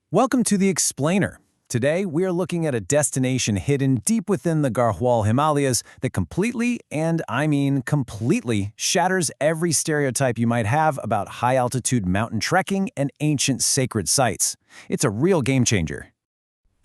Welcome to The Explainer. Today, we are looking at a destination hidden deep within the Garhwal Himalayas that completely, and I mean completely, shatters every stereotype you might have about high-altitude mountain trekking and ancient sacred sites. It's a real game-changer.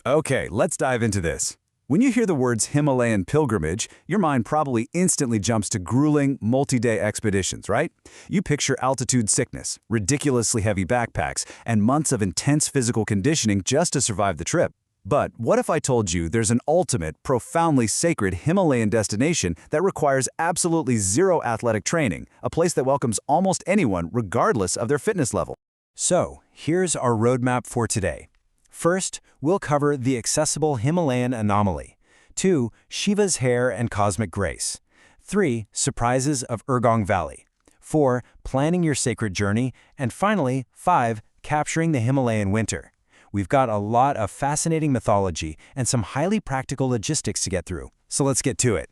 Okay, let's dive into this. When you hear the words Himalayan pilgrimage, your mind probably instantly jumps to grueling, multi-day expeditions, right? You picture altitude sickness, ridiculously heavy backpacks, and months of intense physical conditioning just to survive the trip. But what if I told you there's an ultimate, profoundly sacred Himalayan destination that requires absolutely zero athletic training, a place that welcomes almost anyone regardless of their fitness level? So, here's our roadmap for today. First, we'll cover the accessible Himalayan anomaly. 2. Shiva's hair and cosmic grace. 3. Surprises of Urgam Valley. 4. Planning your sacred journey. And finally, 5. Capturing the Himalayan winter. We've got a lot of fascinating mythology and some highly practical logistics to get through, so let's get to it.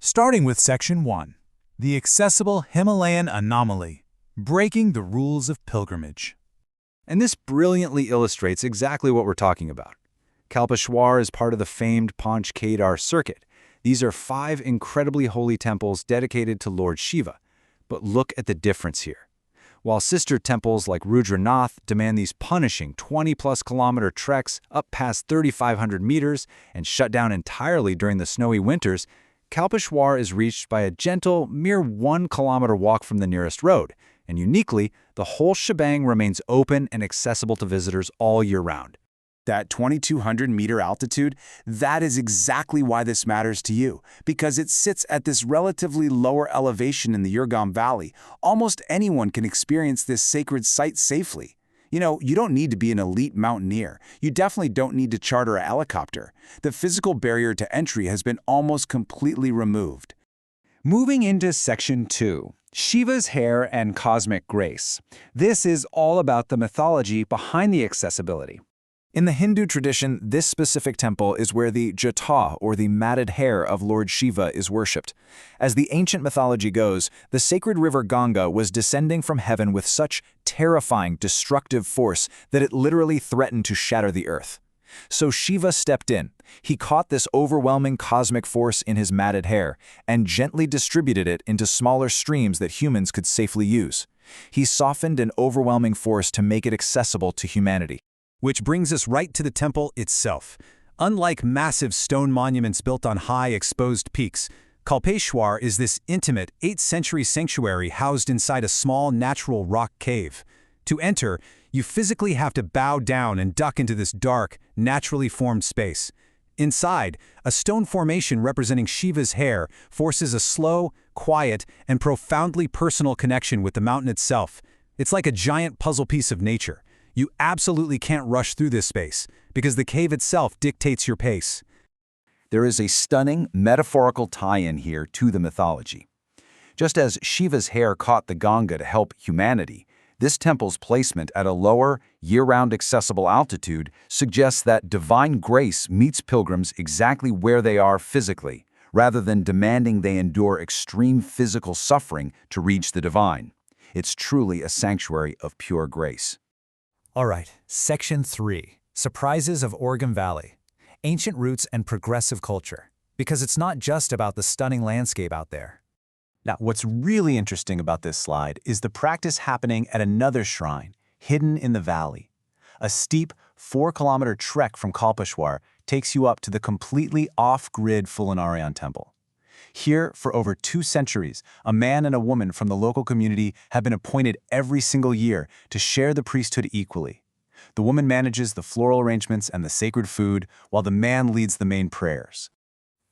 Starting with Section 1, the accessible Himalayan anomaly, breaking the rules of pilgrimage. And this brilliantly illustrates exactly what we're talking about. Kalpeshwar is part of the famed Panch Kedar circuit. These are 5 incredibly holy temples dedicated to Lord Shiva. But look at the difference here. While sister temples like Rudranath demand these punishing 20-plus kilometer treks up past 3,500 meters and shut down entirely during the snowy winters, Kalpeshwar is reached by a gentle, mere 1-kilometer walk from the nearest road. And uniquely, the whole shebang remains open and accessible to visitors all year round. That 2,200-meter altitude, that is exactly why this matters to you, because it sits at this relatively lower elevation in the Urgam Valley. Almost anyone can experience this sacred site safely. You know, you don't need to be an elite mountaineer. You definitely don't need to charter a helicopter. The physical barrier to entry has been almost completely removed. Moving into Section 2, Shiva's hair and cosmic grace. This is all about the mythology behind the accessibility. In the Hindu tradition, this specific temple is where the jata, or the matted hair of Lord Shiva, is worshipped. As the ancient mythology goes, the sacred river Ganga was descending from heaven with such terrifying, destructive force that it literally threatened to shatter the earth. So Shiva stepped in. He caught this overwhelming cosmic force in his matted hair and gently distributed it into smaller streams that humans could safely use. He softened an overwhelming force to make it accessible to humanity. Which brings us right to the temple itself. Unlike massive stone monuments built on high, exposed peaks, Kalpeshwar is this intimate 8th-century sanctuary housed inside a small, natural rock cave. To enter, you physically have to bow down and duck into this dark, naturally formed space. Inside, a stone formation representing Shiva's hair forces a slow, quiet, and profoundly personal connection with the mountain itself. It's like a giant puzzle piece of nature. You absolutely can't rush through this space, because the cave itself dictates your pace. There is a stunning, metaphorical tie-in here to the mythology. Just as Shiva's hair caught the Ganga to help humanity, this temple's placement at a lower, year-round accessible altitude suggests that divine grace meets pilgrims exactly where they are physically, rather than demanding they endure extreme physical suffering to reach the divine. It's truly a sanctuary of pure grace. All right, Section 3, Surprises of Urgam Valley. Ancient roots and progressive culture. Because it's not just about the stunning landscape out there. Now, what's really interesting about this slide is the practice happening at another shrine, hidden in the valley. A steep 4-kilometer trek from Kalpeshwar takes you up to the completely off-grid Fulanarayan temple. Here, for over 2 centuries, a man and a woman from the local community have been appointed every single year to share the priesthood equally. The woman manages the floral arrangements and the sacred food, while the man leads the main prayers.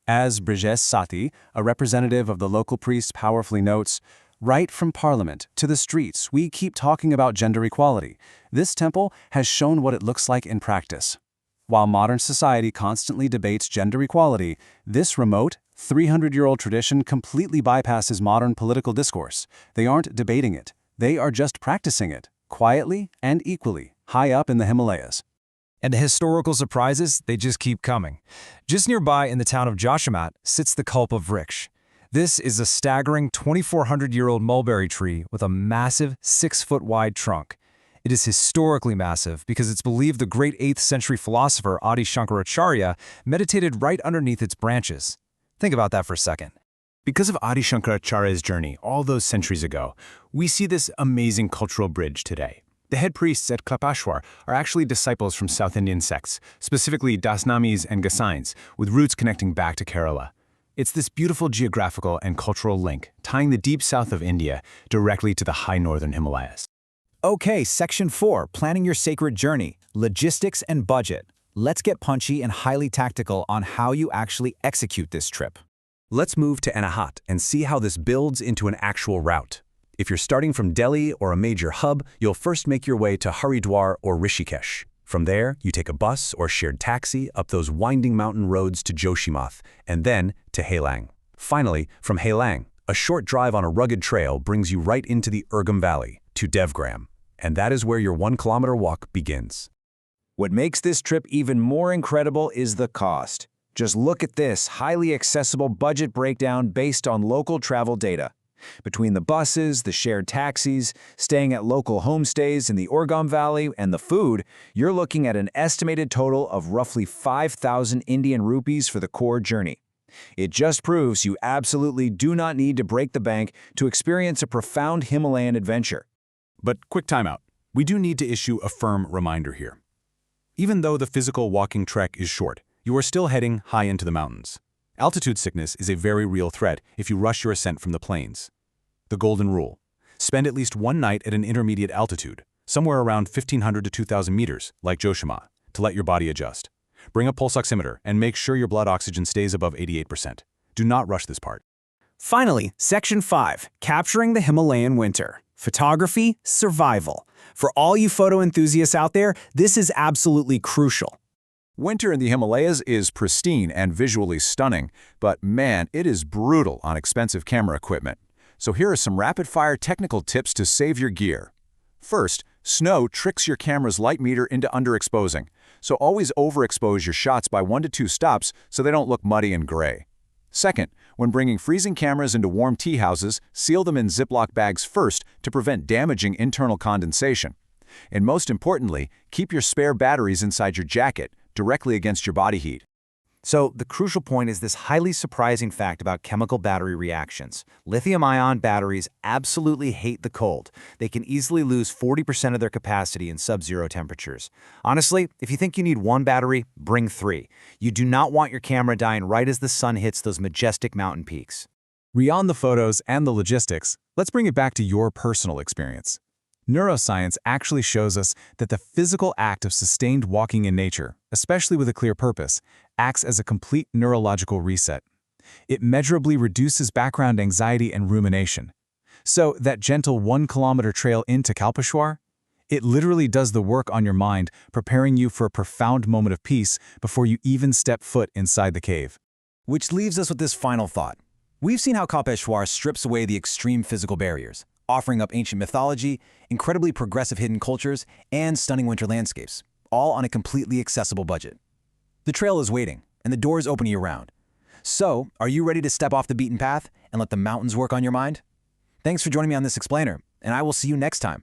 As Brijesh Sati, a representative of the local priest, powerfully notes, right from Parliament to the streets, we keep talking about gender equality. This temple has shown what it looks like in practice. While modern society constantly debates gender equality, this remote, 300-year-old tradition completely bypasses modern political discourse. They aren't debating it. They are just practicing it, quietly and equally, high up in the Himalayas. And the historical surprises, they just keep coming. Just nearby in the town of Joshimath sits the Kalpa Vriksh. This is a staggering 2,400-year-old mulberry tree with a massive 6-foot-wide trunk. It is historically massive because it's believed the great 8th century philosopher Adi Shankaracharya meditated right underneath its branches. Think about that for a second. Because of Adi Shankaracharya's journey all those centuries ago, we see this amazing cultural bridge today. The head priests at Kalpeshwar are actually disciples from South Indian sects, specifically Dasnamis and Gosains, with roots connecting back to Kerala. It's this beautiful geographical and cultural link, tying the deep south of India directly to the high northern Himalayas. Okay, Section 4, Planning Your Sacred Journey, Logistics and Budget. Let's get punchy and highly tactical on how you actually execute this trip. Let's move to Anahat and see how this builds into an actual route. If you're starting from Delhi or a major hub, you'll first make your way to Haridwar or Rishikesh. From there, you take a bus or shared taxi up those winding mountain roads to Joshimath, and then to Helang. Finally, from Helang, a short drive on a rugged trail brings you right into the Urgam Valley, to Devgram. And that is where your 1-kilometer walk begins. What makes this trip even more incredible is the cost. Just look at this highly accessible budget breakdown based on local travel data. Between the buses, the shared taxis, staying at local homestays in the Urgam Valley, and the food, you're looking at an estimated total of roughly 5,000 Indian rupees for the core journey. It just proves you absolutely do not need to break the bank to experience a profound Himalayan adventure. But quick timeout. We do need to issue a firm reminder here. Even though the physical walking trek is short, you are still heading high into the mountains. Altitude sickness is a very real threat if you rush your ascent from the plains. The golden rule: spend at least one night at an intermediate altitude, somewhere around 1,500 to 2,000 meters, like Joshima, to let your body adjust. Bring a pulse oximeter and make sure your blood oxygen stays above 88%. Do not rush this part. Finally, Section 5, Capturing the Himalayan Winter. Photography, survival. For all you photo enthusiasts out there, this is absolutely crucial. Winter in the Himalayas is pristine and visually stunning, but man, it is brutal on expensive camera equipment. So here are some rapid-fire technical tips to save your gear. First, snow tricks your camera's light meter into underexposing, so always overexpose your shots by 1 to 2 stops so they don't look muddy and gray. Second, when bringing freezing cameras into warm tea houses, seal them in Ziploc bags first to prevent damaging internal condensation. And most importantly, keep your spare batteries inside your jacket, directly against your body heat. So the crucial point is this highly surprising fact about chemical battery reactions. Lithium-ion batteries absolutely hate the cold. They can easily lose 40% of their capacity in sub-zero temperatures. Honestly, if you think you need 1 battery, bring 3. You do not want your camera dying right as the sun hits those majestic mountain peaks. Beyond the photos and the logistics, let's bring it back to your personal experience. Neuroscience actually shows us that the physical act of sustained walking in nature, especially with a clear purpose, acts as a complete neurological reset. It measurably reduces background anxiety and rumination. So that gentle 1-kilometer trail into Kalpeshwar, it literally does the work on your mind, preparing you for a profound moment of peace before you even step foot inside the cave. Which leaves us with this final thought. We've seen how Kalpeshwar strips away the extreme physical barriers, offering up ancient mythology, incredibly progressive hidden cultures, and stunning winter landscapes, all on a completely accessible budget. The trail is waiting, and the doors open year-round. So, are you ready to step off the beaten path and let the mountains work on your mind? Thanks for joining me on this explainer, and I will see you next time.